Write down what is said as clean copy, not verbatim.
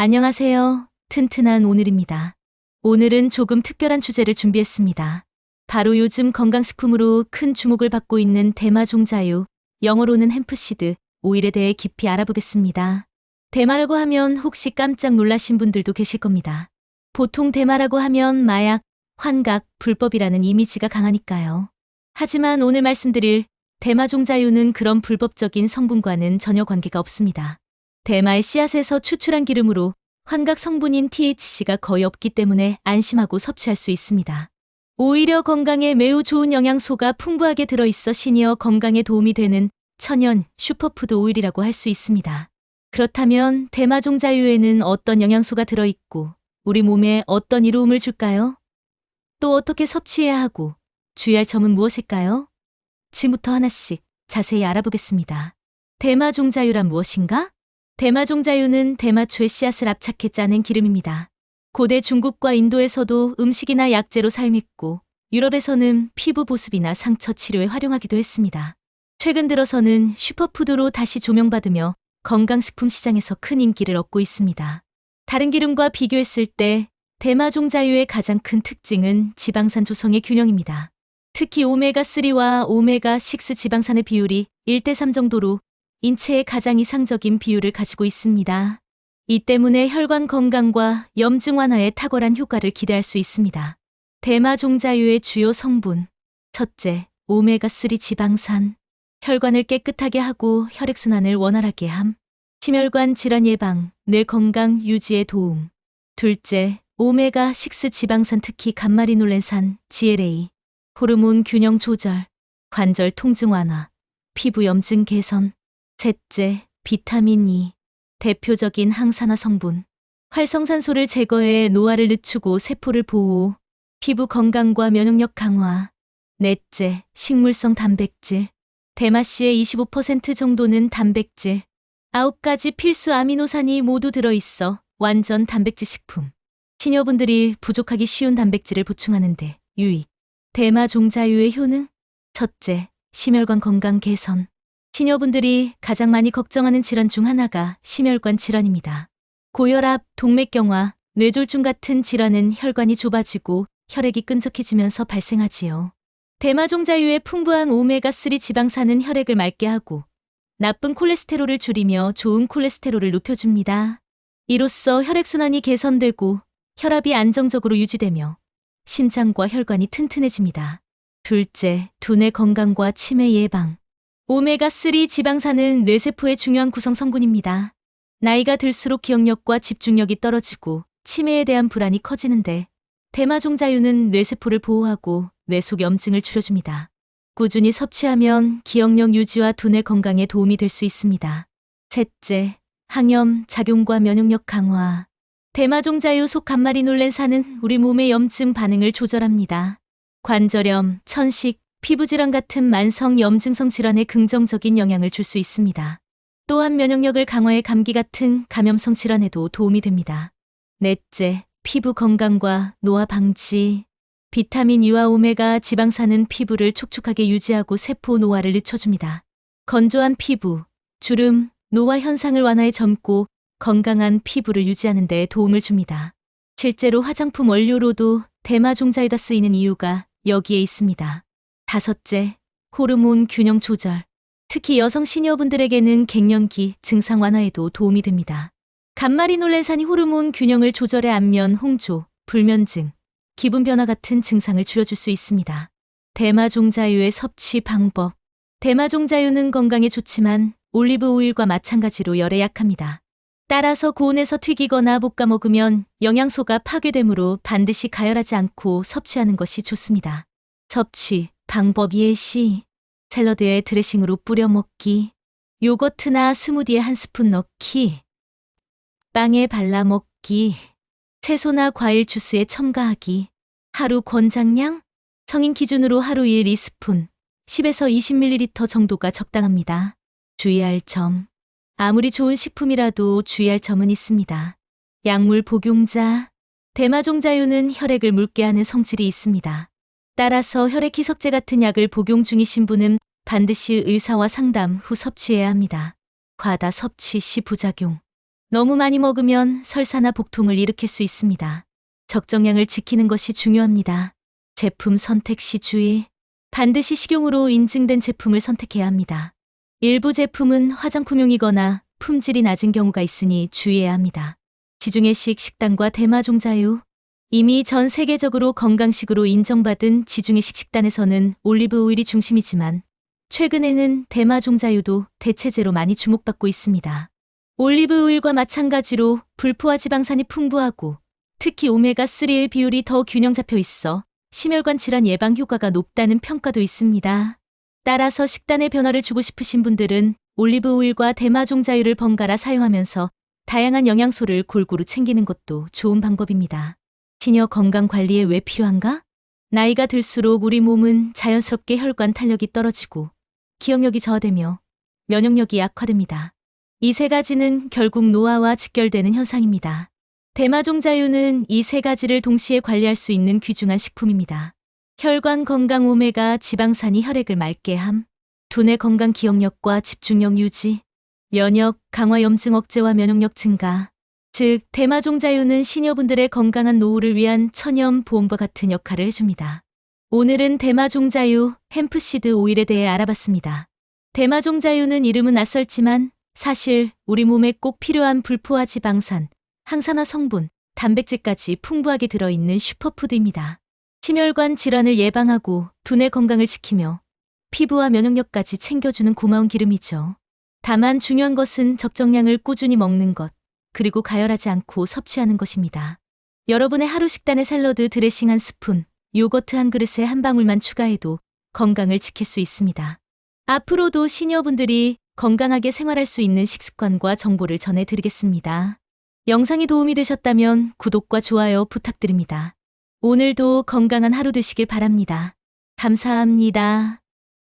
안녕하세요. 튼튼한 오늘입니다. 오늘은 조금 특별한 주제를 준비했습니다. 바로 요즘 건강식품으로 큰 주목을 받고 있는 대마종자유, 영어로는 햄프시드, 오일에 대해 깊이 알아보겠습니다. 대마라고 하면 혹시 깜짝 놀라신 분들도 계실 겁니다. 보통 대마라고 하면 마약, 환각, 불법이라는 이미지가 강하니까요. 하지만 오늘 말씀드릴 대마종자유는 그런 불법적인 성분과는 전혀 관계가 없습니다. 대마의 씨앗에서 추출한 기름으로 환각 성분인 THC가 거의 없기 때문에 안심하고 섭취할 수 있습니다. 오히려 건강에 매우 좋은 영양소가 풍부하게 들어있어 시니어 건강에 도움이 되는 천연 슈퍼푸드 오일이라고 할 수 있습니다. 그렇다면 대마종자유에는 어떤 영양소가 들어있고 우리 몸에 어떤 이로움을 줄까요? 또 어떻게 섭취해야 하고 주의할 점은 무엇일까요? 지금부터 하나씩 자세히 알아보겠습니다. 대마종자유란 무엇인가? 대마종자유는 대마초의 씨앗을 압착해 짜낸 기름입니다. 고대 중국과 인도에서도 음식이나 약재로 사용했고 유럽에서는 피부 보습이나 상처 치료에 활용하기도 했습니다. 최근 들어서는 슈퍼푸드로 다시 조명받으며 건강식품 시장에서 큰 인기를 얻고 있습니다. 다른 기름과 비교했을 때 대마종자유의 가장 큰 특징은 지방산 조성의 균형입니다. 특히 오메가3와 오메가6 지방산의 비율이 1대3 정도로 인체에 가장 이상적인 비율을 가지고 있습니다. 이 때문에 혈관 건강과 염증 완화에 탁월한 효과를 기대할 수 있습니다. 대마종자유의 주요 성분. 첫째, 오메가3 지방산. 혈관을 깨끗하게 하고 혈액순환을 원활하게 함. 심혈관 질환 예방, 뇌 건강 유지에 도움. 둘째, 오메가6 지방산 특히 감마리놀렌산, GLA. 호르몬 균형 조절, 관절 통증 완화, 피부 염증 개선. 셋째, 비타민 E. 대표적인 항산화 성분. 활성산소를 제거해 노화를 늦추고 세포를 보호, 피부 건강과 면역력 강화. 넷째, 식물성 단백질. 대마씨의 25% 정도는 단백질. 9가지 필수 아미노산이 모두 들어있어 완전 단백질 식품. 시니어분들이 부족하기 쉬운 단백질을 보충하는데 유익. 대마종자유의 효능. 첫째, 심혈관 건강 개선. 시니어분들이 가장 많이 걱정하는 질환 중 하나가 심혈관 질환입니다. 고혈압, 동맥경화, 뇌졸중 같은 질환은 혈관이 좁아지고 혈액이 끈적해지면서 발생하지요. 대마종자유의 풍부한 오메가3 지방산은 혈액을 맑게 하고 나쁜 콜레스테롤을 줄이며 좋은 콜레스테롤을 높여줍니다. 이로써 혈액순환이 개선되고 혈압이 안정적으로 유지되며 심장과 혈관이 튼튼해집니다. 둘째, 두뇌 건강과 치매 예방. 오메가3 지방산은 뇌세포의 중요한 구성 성분입니다. 나이가 들수록 기억력과 집중력이 떨어지고 치매에 대한 불안이 커지는데 대마종자유는 뇌세포를 보호하고 뇌 속 염증을 줄여줍니다. 꾸준히 섭취하면 기억력 유지와 두뇌 건강에 도움이 될 수 있습니다. 셋째, 항염, 작용과 면역력 강화. 대마종자유 속 감마리놀렌산은 우리 몸의 염증 반응을 조절합니다. 관절염, 천식, 피부질환 같은 만성 염증성 질환에 긍정적인 영향을 줄 수 있습니다. 또한 면역력을 강화해 감기 같은 감염성 질환에도 도움이 됩니다. 넷째, 피부 건강과 노화 방지. 비타민 E와 오메가 지방산은 피부를 촉촉하게 유지하고 세포 노화를 늦춰줍니다. 건조한 피부, 주름, 노화 현상을 완화해 젊고 건강한 피부를 유지하는 데 도움을 줍니다. 실제로 화장품 원료로도 대마종자유가 쓰이는 이유가 여기에 있습니다. 다섯째, 호르몬 균형 조절. 특히 여성 시니어분들에게는 갱년기 증상 완화에도 도움이 됩니다. 감마리놀렌산이 호르몬 균형을 조절해 안면 홍조, 불면증, 기분 변화 같은 증상을 줄여줄 수 있습니다. 대마종자유의 섭취 방법. 대마종자유는 건강에 좋지만 올리브 오일과 마찬가지로 열에 약합니다. 따라서 고온에서 튀기거나 볶아 먹으면 영양소가 파괴되므로 반드시 가열하지 않고 섭취하는 것이 좋습니다. 섭취 방법 예시. 샐러드에 드레싱으로 뿌려 먹기. 요거트나 스무디에 한 스푼 넣기. 빵에 발라 먹기. 채소나 과일 주스에 첨가하기. 하루 권장량? 성인 기준으로 하루 2스푼, 10에서 20ml 정도가 적당합니다. 주의할 점. 아무리 좋은 식품이라도 주의할 점은 있습니다. 약물 복용자. 대마종자유는 혈액을 묽게 하는 성질이 있습니다. 따라서 혈액 희석제 같은 약을 복용 중이신 분은 반드시 의사와 상담 후 섭취해야 합니다. 과다 섭취 시 부작용. 너무 많이 먹으면 설사나 복통을 일으킬 수 있습니다. 적정량을 지키는 것이 중요합니다. 제품 선택 시 주의. 반드시 식용으로 인증된 제품을 선택해야 합니다. 일부 제품은 화장품용이거나 품질이 낮은 경우가 있으니 주의해야 합니다. 지중해식 식단과 대마종자유. 이미 전 세계적으로 건강식으로 인정받은 지중해식 식단에서는 올리브 오일이 중심이지만 최근에는 대마종자유도 대체제로 많이 주목받고 있습니다. 올리브 오일과 마찬가지로 불포화 지방산이 풍부하고 특히 오메가3의 비율이 더 균형 잡혀 있어 심혈관 질환 예방 효과가 높다는 평가도 있습니다. 따라서 식단에 변화를 주고 싶으신 분들은 올리브 오일과 대마종자유를 번갈아 사용하면서 다양한 영양소를 골고루 챙기는 것도 좋은 방법입니다. 시니어 건강 관리에 왜 필요한가? 나이가 들수록 우리 몸은 자연스럽게 혈관 탄력이 떨어지고 기억력이 저하되며 면역력이 약화됩니다. 이 세 가지는 결국 노화와 직결되는 현상입니다. 대마종자유는 이 세 가지를 동시에 관리할 수 있는 귀중한 식품입니다. 혈관 건강 오메가 지방산이 혈액을 맑게 함, 두뇌 건강 기억력과 집중력 유지, 면역 강화 염증 억제와 면역력 증가, 즉 대마종자유는 시니어분들의 건강한 노후를 위한 천연 보험과 같은 역할을 해줍니다. 오늘은 대마종자유, 햄프시드 오일에 대해 알아봤습니다. 대마종자유는 이름은 낯설지만 사실 우리 몸에 꼭 필요한 불포화 지방산, 항산화 성분, 단백질까지 풍부하게 들어있는 슈퍼푸드입니다. 심혈관 질환을 예방하고 두뇌 건강을 지키며 피부와 면역력까지 챙겨주는 고마운 기름이죠. 다만 중요한 것은 적정량을 꾸준히 먹는 것, 그리고 가열하지 않고 섭취하는 것입니다. 여러분의 하루 식단에 샐러드 드레싱 한 스푼, 요거트 한 그릇에 한 방울만 추가해도 건강을 지킬 수 있습니다. 앞으로도 시니어분들이 건강하게 생활할 수 있는 식습관과 정보를 전해드리겠습니다. 영상이 도움이 되셨다면 구독과 좋아요 부탁드립니다. 오늘도 건강한 하루 되시길 바랍니다. 감사합니다.